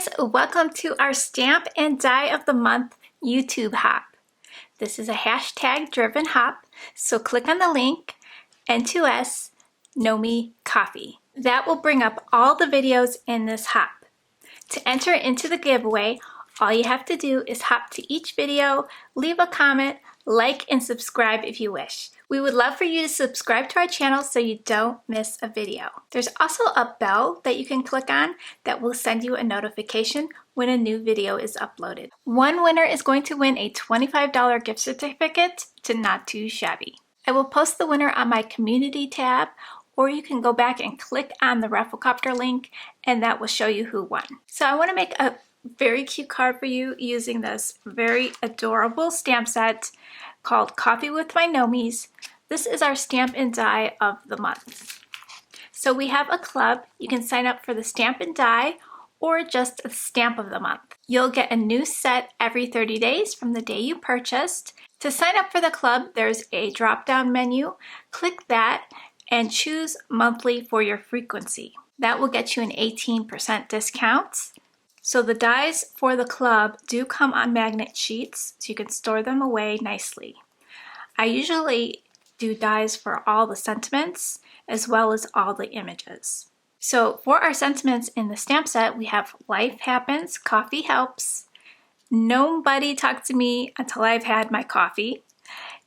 guys, welcome to our Stamp and Die of the Month YouTube hop. This is a hashtag driven hop, so click on the link, N2S Gnomie Coffee. That will bring up all the videos in this hop. To enter into the giveaway, all you have to do is hop to each video, leave a comment, like, and subscribe if you wish. We would love for you to subscribe to our channel so you don't miss a video. There's also a bell that you can click on that will send you a notification when a new video is uploaded. One winner is going to win a $25 gift certificate to Not Too Shabby. I will post the winner on my community tab, or you can go back and click on the Rafflecopter link and that will show you who won. So I want to make a very cute card for you using this very adorable stamp set called Coffee with My Gnomies. This is our Stamp and Die of the Month. So we have a club. You can sign up for the Stamp and Die or just the Stamp of the Month. You'll get a new set every 30 days from the day you purchased. To sign up for the club, there's a drop-down menu. Click that and choose monthly for your frequency. That will get you an 18% discount. So the dies for the club do come on magnet sheets, so you can store them away nicely. I usually do dies for all the sentiments as well as all the images. So for our sentiments in the stamp set, we have Life Happens, Coffee Helps, Nobody Talked to Me Until I've Had My Coffee,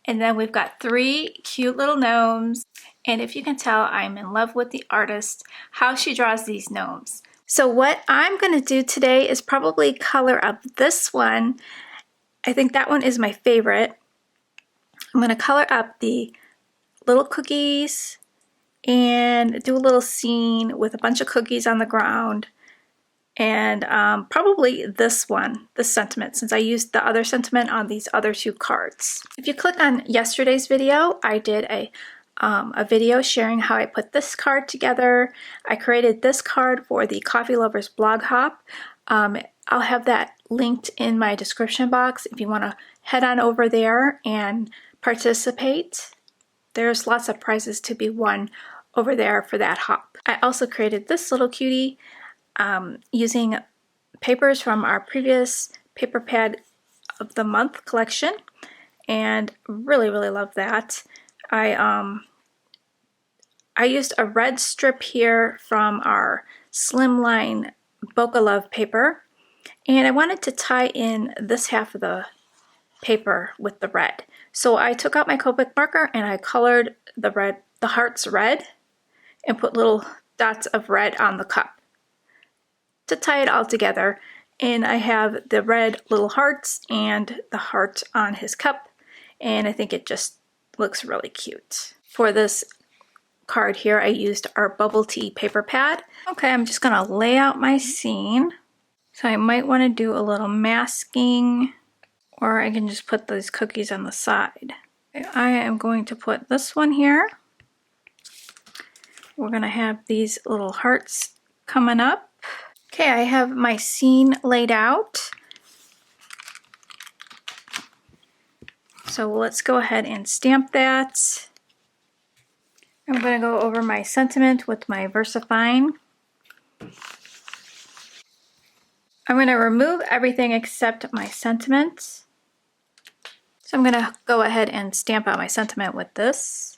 and then we've got 3 cute little gnomes, and if you can tell, I'm in love with the artist, how she draws these gnomes. So what I'm going to do today is probably color up this one. I think that one is my favorite. I'm going to color up the little cookies and do a little scene with a bunch of cookies on the ground. And probably this one, this sentiment, since I used the other sentiment on these other 2 cards. If you click on yesterday's video, I did a video sharing how I put this card together. I created this card for the Coffee Lovers blog hop. I'll have that linked in my description box if you want to head on over there and participate. There's lots of prizes to be won over there for that hop. I also created this little cutie using papers from our previous paper pad of the month collection, and really love that. I used a red strip here from our Slimline Bokeh Love paper, and I wanted to tie in this half of the paper with the red. So I took out my Copic marker and I colored the hearts red and put little dots of red on the cup to tie it all together. And I have the red little hearts and the heart on his cup, and I think it just looks really cute. For this card here, I used our Bubble Tea paper pad. Okay, I'm just gonna lay out my scene. So I might want to do a little masking, or I can just put those cookies on the side. Okay, I am going to put this one here. We're gonna have these little hearts coming up. Okay, I have my scene laid out. So let's go ahead and stamp that. I'm going to go over my sentiment with my VersaFine. I'm going to remove everything except my sentiment. So I'm going to go ahead and stamp out my sentiment with this.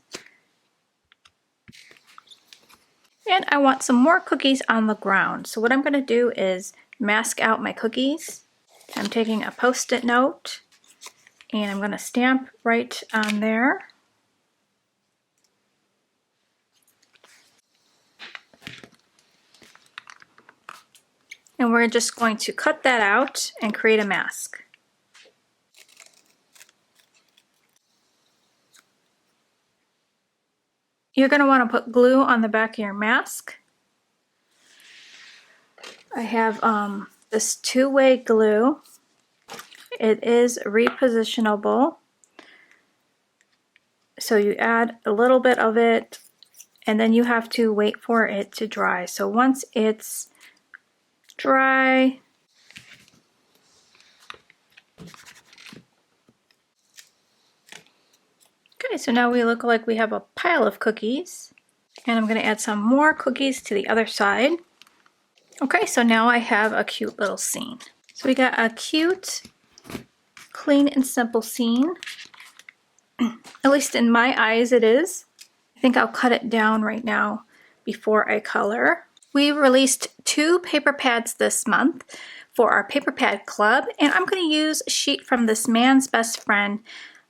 And I want some more cookies on the ground. So what I'm going to do is mask out my cookies. I'm taking a Post-it note and I'm going to stamp right on there. And we're just going to cut that out and create a mask. You're going to want to put glue on the back of your mask. I have this 2-way glue. It is repositionable. So you add a little bit of it and then you have to wait for it to dry. So once it's dry, okay, so now we look like we have a pile of cookies, and I'm going to add some more cookies to the other side. Okay, so now I have a cute little scene. So we got a cute, clean and simple scene. At least in my eyes it is. I think I'll cut it down right now before I color. We released 2 paper pads this month for our paper pad club, and I'm going to use a sheet from this Man's Best Friend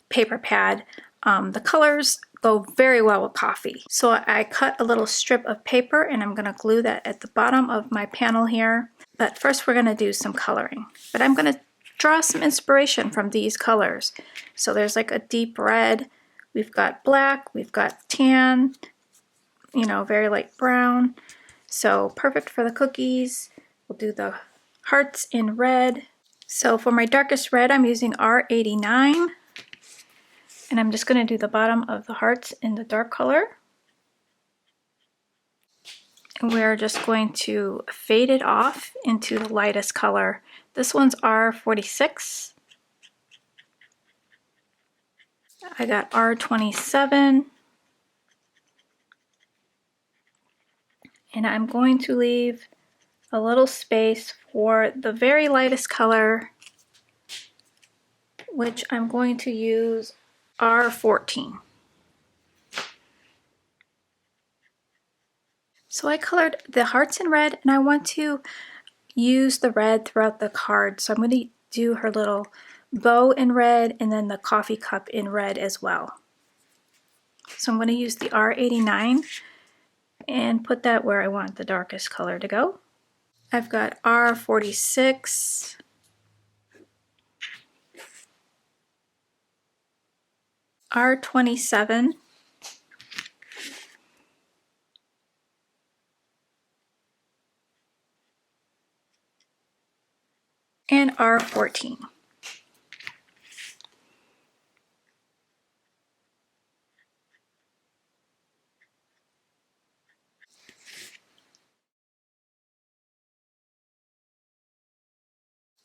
paper pad. The colors go very well with coffee. So I cut a little strip of paper and I'm going to glue that at the bottom of my panel here. But first we're going to do some coloring. But I'm going to draw some inspiration from these colors. So there's like a deep red, we've got black, we've got tan, you know, very light brown. So perfect for the cookies. We'll do the hearts in red. So for my darkest red, I'm using R89. And I'm just going to do the bottom of the hearts in the dark color. And we're just going to fade it off into the lightest color. This one's R46. I got R27. And I'm going to leave a little space for the very lightest color, which I'm going to use R14. So I colored the hearts in red and I want to use the red throughout the card. So I'm going to do her little bow in red and then the coffee cup in red as well. So I'm going to use the R89 and put that where I want the darkest color to go. I've got R46, R27, and R14.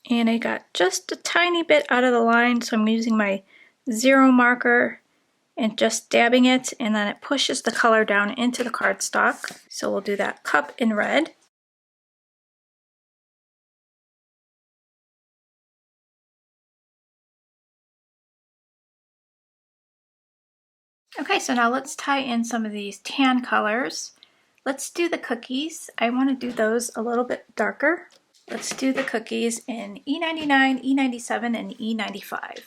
And I got just a tiny bit out of the line, so I'm using my 0 marker and just dabbing it, and then it pushes the color down into the cardstock. So we'll do that cup in red. Okay, so now let's tie in some of these tan colors. Let's do the cookies. I want to do those a little bit darker. Let's do the cookies in E99, E97, and E95.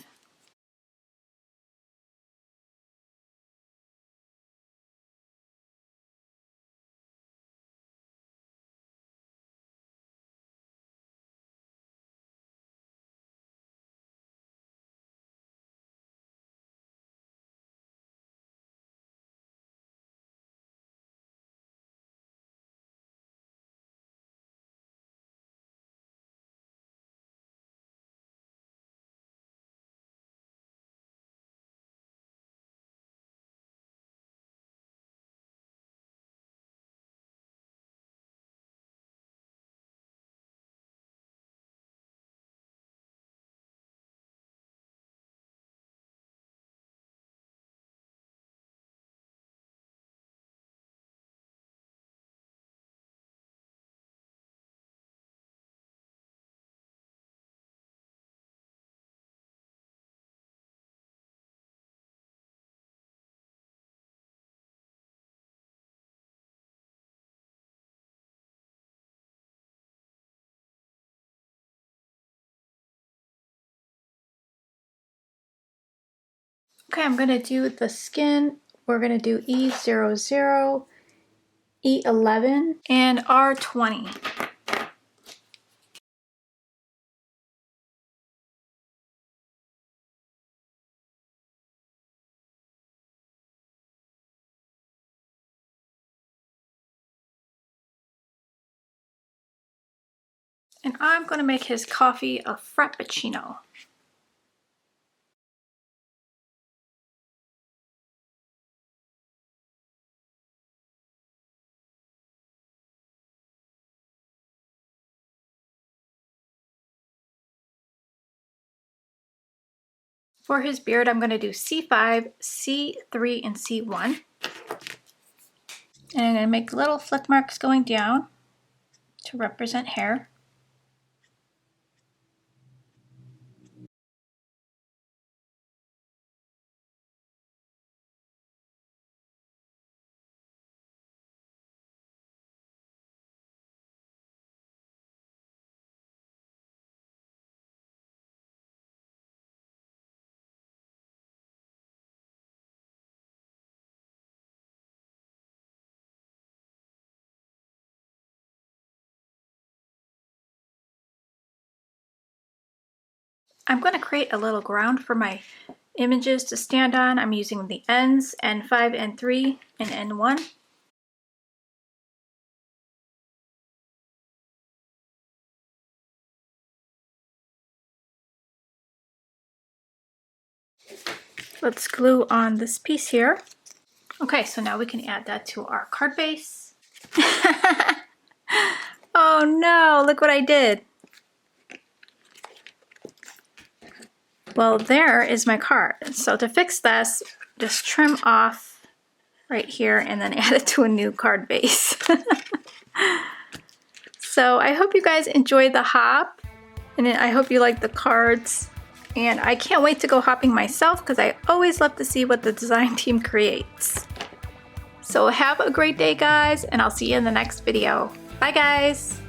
Okay, I'm going to do the skin. We're going to do E00, E11, and R20. And I'm going to make his coffee a frappuccino. For his beard, I'm going to do C5, C3, and C1. And I'm going to make little flick marks going down to represent hair. I'm going to create a little ground for my images to stand on. I'm using the ends, N5, N3, and N1. Let's glue on this piece here. Okay, so now we can add that to our card base. Oh no, look what I did. Well, there is my card. So to fix this, just trim off right here and then add it to a new card base. So I hope you guys enjoyed the hop, and I hope you like the cards. And I can't wait to go hopping myself because I always love to see what the design team creates. So have a great day, guys, and I'll see you in the next video. Bye, guys.